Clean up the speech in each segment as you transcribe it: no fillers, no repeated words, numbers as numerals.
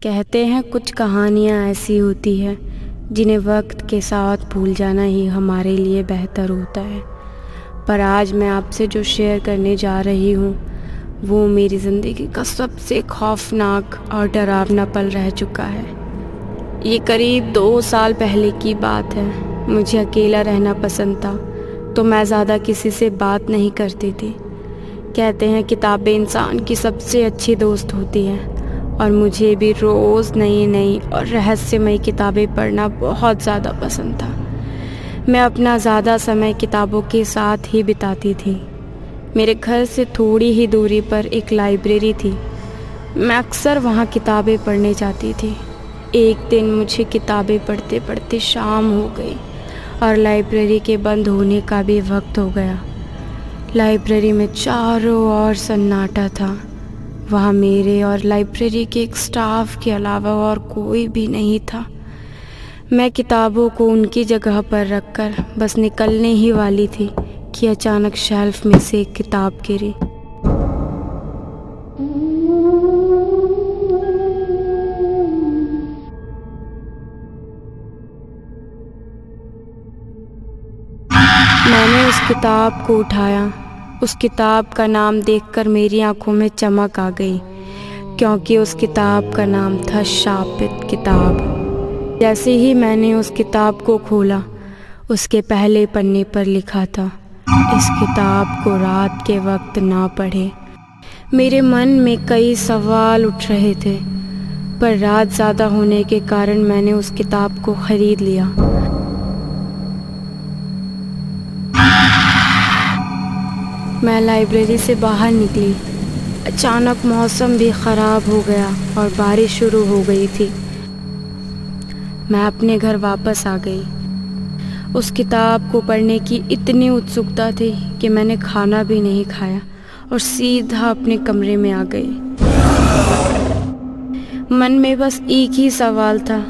कहते हैं कुछ कहानियाँ ऐसी होती है जिन्हें वक्त के साथ भूल जाना ही हमारे लिए बेहतर होता है। पर आज मैं आपसे जो शेयर करने जा रही हूँ वो मेरी ज़िंदगी का सबसे खौफनाक और डरावना पल रह चुका है। ये करीब 2 साल पहले की बात है। मुझे अकेला रहना पसंद था तो मैं ज़्यादा किसी से बात नहीं करती थी। कहते हैं किताबें इंसान की सबसे अच्छी दोस्त होती हैं और मुझे भी रोज़ नई नई और रहस्यमयी किताबें पढ़ना बहुत ज़्यादा पसंद था। मैं अपना ज़्यादा समय किताबों के साथ ही बिताती थी। मेरे घर से थोड़ी ही दूरी पर एक लाइब्रेरी थी। मैं अक्सर वहाँ किताबें पढ़ने जाती थी। एक दिन मुझे किताबें पढ़ते पढ़ते शाम हो गई और लाइब्रेरी के बंद होने का भी वक्त हो गया। लाइब्रेरी में चारों ओर सन्नाटा था। वहाँ मेरे और लाइब्रेरी के एक स्टाफ के अलावा और कोई भी नहीं था। मैं किताबों को उनकी जगह पर रखकर बस निकलने ही वाली थी कि अचानक शेल्फ में से एक किताब गिरी। मैंने उस किताब को उठाया। उस किताब का नाम देखकर मेरी आंखों में चमक आ गई, क्योंकि उस किताब का नाम था शापित किताब। जैसे ही मैंने उस किताब को खोला, उसके पहले पन्ने पर लिखा था, इस किताब को रात के वक्त ना पढ़े। मेरे मन में कई सवाल उठ रहे थे, पर रात ज़्यादा होने के कारण मैंने उस किताब को ख़रीद लिया। मैं लाइब्रेरी से बाहर निकली। अचानक मौसम भी ख़राब हो गया और बारिश शुरू हो गई थी। मैं अपने घर वापस आ गई। उस किताब को पढ़ने की इतनी उत्सुकता थी कि मैंने खाना भी नहीं खाया और सीधा अपने कमरे में आ गई। मन में बस एक ही सवाल था,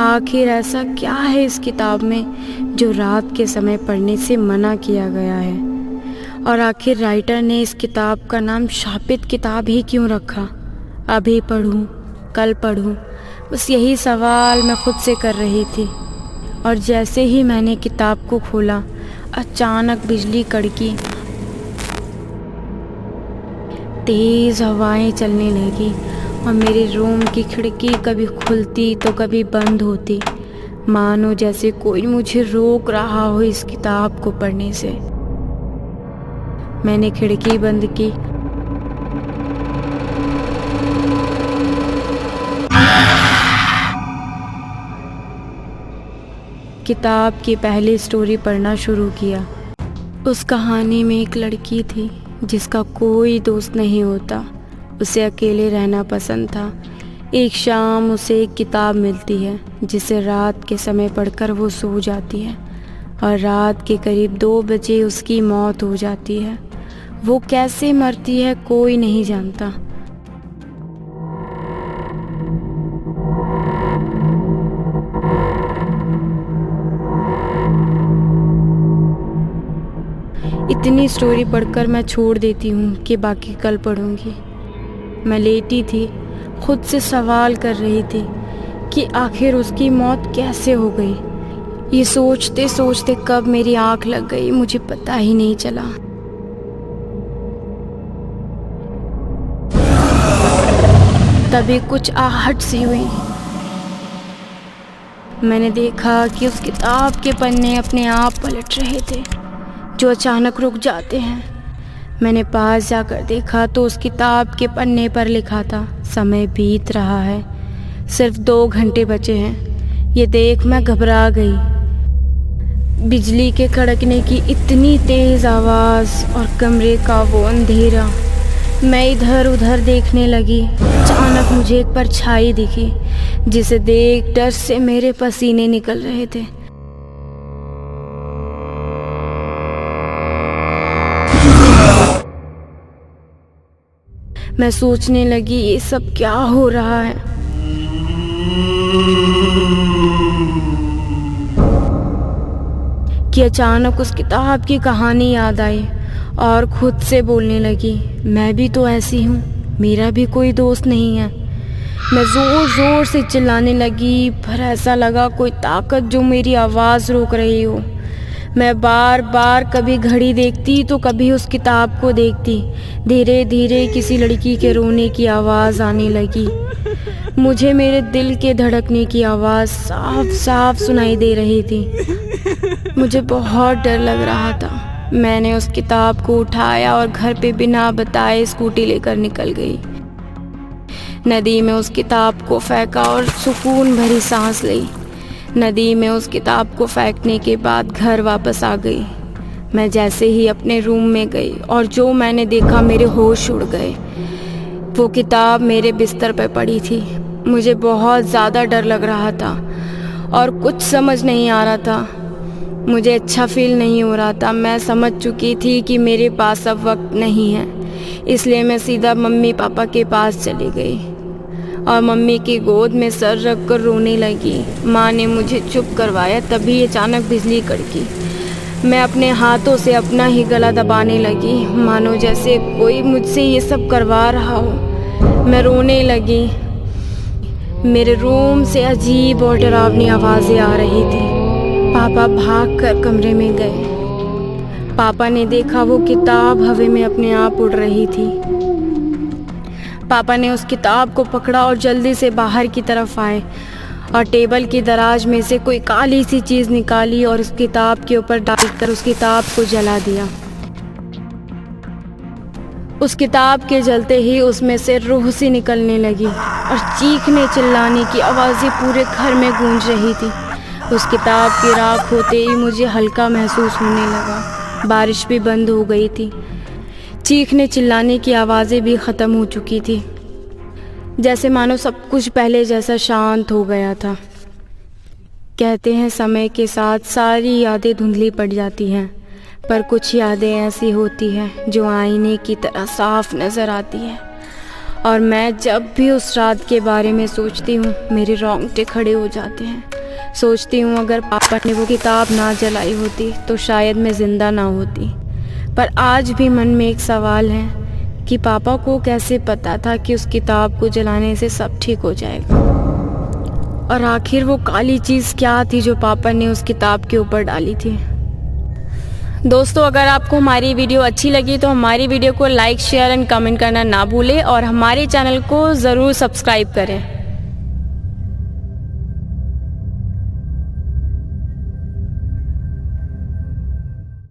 आखिर ऐसा क्या है इस किताब में जो रात के समय पढ़ने से मना किया गया है, और आखिर राइटर ने इस किताब का नाम शापित किताब ही क्यों रखा। अभी पढ़ूं, कल पढ़ूं, बस यही सवाल मैं खुद से कर रही थी। और जैसे ही मैंने किताब को खोला, अचानक बिजली कड़की, तेज़ हवाएं चलने लगी और मेरे रूम की खिड़की कभी खुलती तो कभी बंद होती, मानो जैसे कोई मुझे रोक रहा हो इस किताब को पढ़ने से। मैंने खिड़की बंद की। किताब की पहली स्टोरी पढ़ना शुरू किया। उस कहानी में एक लड़की थी जिसका कोई दोस्त नहीं होता। उसे अकेले रहना पसंद था। एक शाम उसे एक किताब मिलती है जिसे रात के समय पढ़कर वो सो जाती है और रात के करीब 2 बजे उसकी मौत हो जाती है। वो कैसे मरती है कोई नहीं जानता। इतनी स्टोरी पढ़कर मैं छोड़ देती हूँ कि बाकी कल पढ़ूंगी। मैं लेटी थी, खुद से सवाल कर रही थी कि आखिर उसकी मौत कैसे हो गई। ये सोचते सोचते कब मेरी आँख लग गई मुझे पता ही नहीं चला। तभी कुछ आहट सी हुई। मैंने देखा कि उस किताब के पन्ने अपने आप पलट रहे थे, जो अचानक रुक जाते हैं। मैंने पास जाकर देखा तो उस किताब के पन्ने पर लिखा था, समय बीत रहा है, सिर्फ 2 घंटे बचे हैं। ये देख मैं घबरा गई। बिजली के कड़कने की इतनी तेज़ आवाज़ और कमरे का वो अंधेरा। मैं इधर उधर देखने लगी। अचानक मुझे एक परछाई दिखी जिसे देख डर से मेरे पसीने निकल रहे थे। मैं सोचने लगी ये सब क्या हो रहा है। कि अचानक उस किताब की कहानी याद आई और खुद से बोलने लगी, मैं भी तो ऐसी हूँ, मेरा भी कोई दोस्त नहीं है। मैं ज़ोर ज़ोर से चिल्लाने लगी, पर ऐसा लगा कोई ताकत जो मेरी आवाज़ रोक रही हो। मैं बार बार कभी घड़ी देखती तो कभी उस किताब को देखती। धीरे धीरे किसी लड़की के रोने की आवाज़ आने लगी। मुझे मेरे दिल के धड़कने की आवाज़ साफ साफ सुनाई दे रही थी। मुझे बहुत डर लग रहा था। मैंने उस किताब को उठाया और घर पे बिना बताए स्कूटी लेकर निकल गई। नदी में उस किताब को फेंका और सुकून भरी सांस ली। नदी में उस किताब को फेंकने के बाद घर वापस आ गई। मैं जैसे ही अपने रूम में गई और जो मैंने देखा, मेरे होश उड़ गए। वो किताब मेरे बिस्तर पर पड़ी थी। मुझे बहुत ज़्यादा डर लग रहा था और कुछ समझ नहीं आ रहा था। मुझे अच्छा फील नहीं हो रहा था। मैं समझ चुकी थी कि मेरे पास अब वक्त नहीं है, इसलिए मैं सीधा मम्मी पापा के पास चली गई और मम्मी की गोद में सर रख कर रोने लगी। माँ ने मुझे चुप करवाया, तभी अचानक बिजली कड़की। मैं अपने हाथों से अपना ही गला दबाने लगी, मानो जैसे कोई मुझसे ये सब करवा रहा हो। मैं रोने लगी। मेरे रूम से अजीब और डरावनी आवाज़ें आ रही थी। पापा भागकर कमरे में गए। पापा ने देखा वो किताब हवा में अपने आप उड़ रही थी। पापा ने उस किताब को पकड़ा और जल्दी से बाहर की तरफ आए और टेबल की दराज में से कोई काली सी चीज़ निकाली और उस किताब के ऊपर डालकर उस किताब को जला दिया। उस किताब के जलते ही उसमें से रूह सी निकलने लगी और चीखने चिल्लाने की आवाज़ें पूरे घर में गूंज रही थी। उस किताब की राख होते ही मुझे हल्का महसूस होने लगा। बारिश भी बंद हो गई थी। चीखने चिल्लाने की आवाज़ें भी ख़त्म हो चुकी थी, जैसे मानो सब कुछ पहले जैसा शांत हो गया था। कहते हैं समय के साथ सारी यादें धुंधली पड़ जाती हैं, पर कुछ यादें ऐसी होती हैं जो आईने की तरह साफ नज़र आती हैं। और मैं जब भी उस रात के बारे में सोचती हूँ, मेरे रोंगटे खड़े हो जाते हैं। सोचती हूँ अगर पापा ने वो किताब ना जलाई होती तो शायद मैं ज़िंदा ना होती। पर आज भी मन में एक सवाल है कि पापा को कैसे पता था कि उस किताब को जलाने से सब ठीक हो जाएगा। और आखिर वो काली चीज़ क्या थी जो पापा ने उस किताब के ऊपर डाली थी। दोस्तों, अगर आपको हमारी वीडियो अच्छी लगी तो हमारी वीडियो को लाइक, शेयर एंड कमेंट करना ना भूलें और हमारे चैनल को ज़रूर सब्सक्राइब करें।